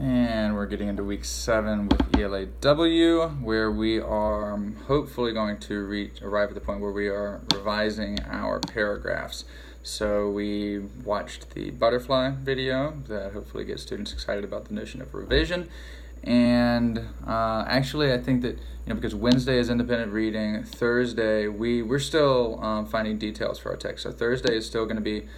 And we're getting into week 7 with ELW, where we are hopefully going to arrive at the point where we are revising our paragraphs. So we watched the butterfly video that hopefully gets students excited about the notion of revision. And actually, I think that because Wednesday is independent reading, Thursday we're still finding details for our text. So Thursday is still going to be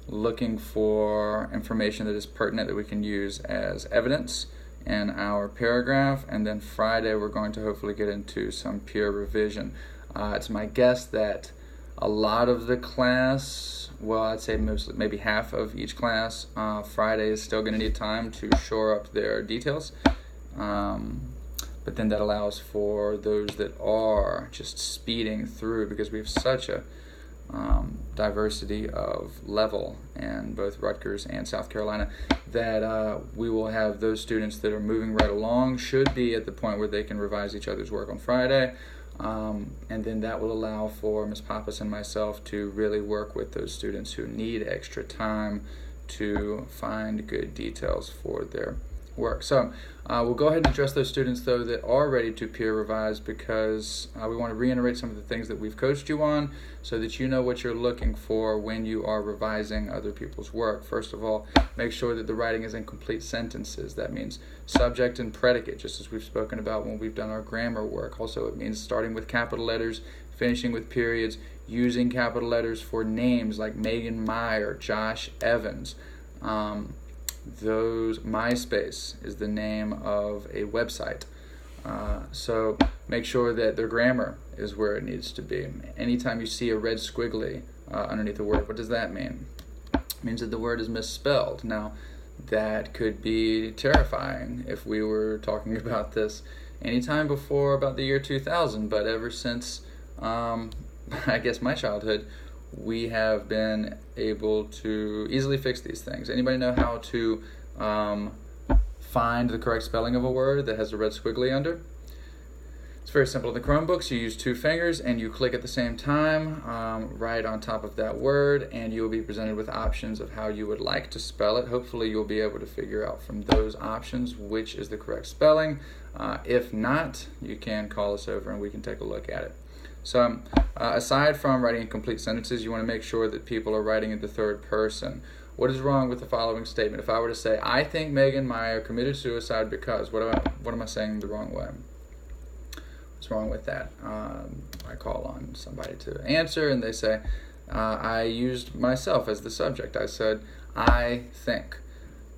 looking for information that is pertinent that we can use as evidence in our paragraph, and then Friday we're going to hopefully get into some peer revision. It's my guess that a lot of the class, well, I'd say maybe half of each class, Friday is still going to need time to shore up their details, but then that allows for those that are just speeding through, because we have such a diversity of level in both Rutgers and South Carolina, that we will have those students that are moving right along should be at the point where they can revise each other's work on Friday, and then that will allow for Ms. Pappas and myself to really work with those students who need extra time to find good details for their work. So we'll go ahead and address those students, though, that are ready to peer revise, because we want to reiterate some of the things that we've coached you on so that you know what you're looking for when you are revising other people's work. First of all, make sure that the writing is in complete sentences. That means subject and predicate, just as we've spoken about when we've done our grammar work. Also, it means starting with capital letters, finishing with periods, using capital letters for names like Megan Meyer, Josh Evans. MySpace is the name of a website. So make sure that their grammar is where it needs to be. Anytime you see a red squiggly underneath a word, what does that mean? It means that the word is misspelled. Now, that could be terrifying if we were talking about this anytime before about the year 2000, but ever since, I guess, my childhood, we have been able to easily fix these things. Anybody know how to find the correct spelling of a word that has a red squiggly under? It's very simple. In the Chromebooks, you use 2 fingers and you click at the same time right on top of that word, and you'll be presented with options of how you would like to spell it. Hopefully you'll be able to figure out from those options which is the correct spelling. If not, you can call us over and we can take a look at it. So aside from writing in complete sentences, you want to make sure that people are writing in the third person. What is wrong with the following statement? If I were to say, I think Megan Meyer committed suicide because, what am I saying the wrong way? What's wrong with that? I call on somebody to answer, and they say, I used myself as the subject. I said, I think.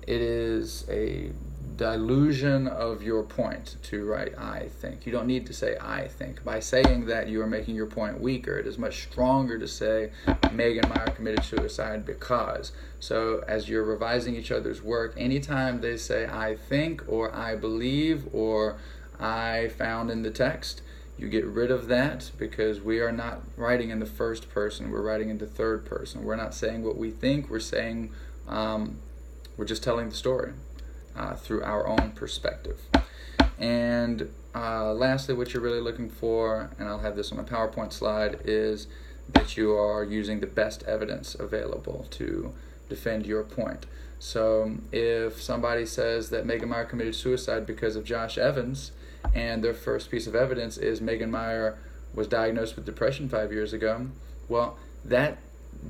It is a dilution of your point to write I think. You don't need to say I think. By saying that, you are making your point weaker. It is much stronger to say Megan Meyer committed suicide because. So as you're revising each other's work, anytime they say I think or I believe or I found in the text, you get rid of that, because we are not writing in the first person. We're writing in the third person. We're not saying what we think. We're saying we're just telling the story through our own perspective. And lastly, what you're really looking for, and I'll have this on a PowerPoint slide, is that you are using the best evidence available to defend your point. So if somebody says that Megan Meyer committed suicide because of Josh Evans, and their first piece of evidence is Megan Meyer was diagnosed with depression 5 years ago, well, that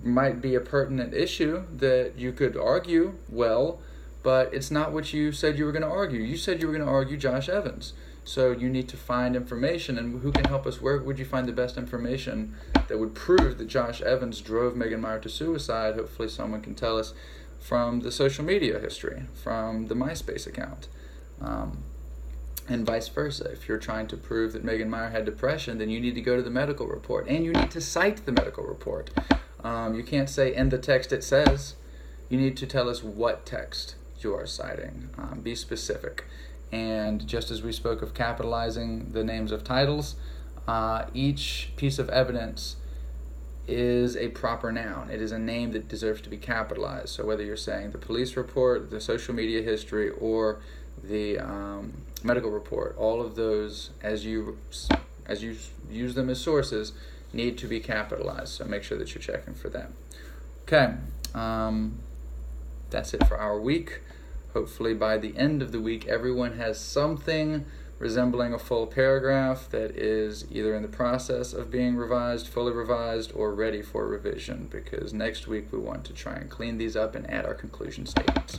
might be a pertinent issue that you could argue well, but it's not what you said you were going to argue. You said you were going to argue Josh Evans. So you need to find information, and who can help us? Where would you find the best information that would prove that Josh Evans drove Megan Meyer to suicide? Hopefully someone can tell us from the social media history, from the MySpace account. And vice versa. If you're trying to prove that Megan Meyer had depression, then you need to go to the medical report, and you need to cite the medical report. You can't say in the text it says. You need to tell us what text you are citing. Be specific. And just as we spoke of capitalizing the names of titles, each piece of evidence is a proper noun. It is a name that deserves to be capitalized. So whether you're saying the police report, the social media history, or the medical report, all of those, as you use them as sources, need to be capitalized. So make sure that you're checking for that. Okay, that's it for our week. hopefully by the end of the week, everyone has something resembling a full paragraph that is either in the process of being revised, fully revised, or ready for revision, because next week we want to try and clean these up and add our conclusion statements.